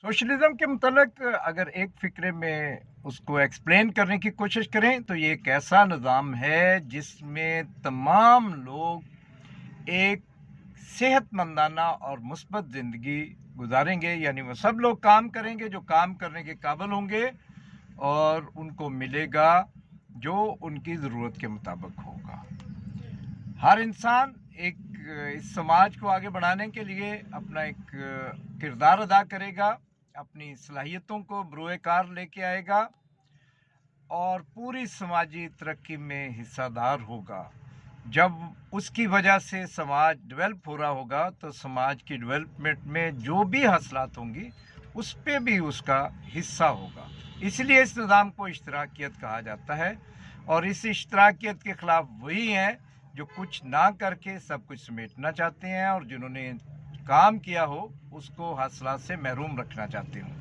Socialism के मुतल्लिक अगर एक फ़िक्रे में उसको एक्सप्लेन करने की कोशिश करें तो ये एक ऐसा निज़ाम है जिसमें तमाम लोग एक सेहतमंदाना और मुस्बत ज़िंदगी गुजारेंगे, यानी वो सब लोग काम करेंगे जो काम करने के काबिल होंगे और उनको मिलेगा जो उनकी ज़रूरत के मुताबिक होगा। हर इंसान एक इस समाज को आगे बढ़ाने के लिए अपना एक किरदार अदा करेगा, अपनी सलाहियतों को बरूए कार लेके आएगा और पूरी समाजी तरक्की में हिस्सादार होगा। जब उसकी वजह से समाज डेवलप हो रहा होगा तो समाज की डेवलपमेंट में जो भी हासिलात होंगी उस पे भी उसका हिस्सा होगा। इसलिए इस निज़ाम को इश्तराकियत कहा जाता है और इस इश्तराकियत के ख़िलाफ़ वही हैं जो कुछ ना करके सब कुछ समेटना चाहते हैं और जिन्होंने काम किया हो उसको हासिलात से महरूम रखना चाहते हों।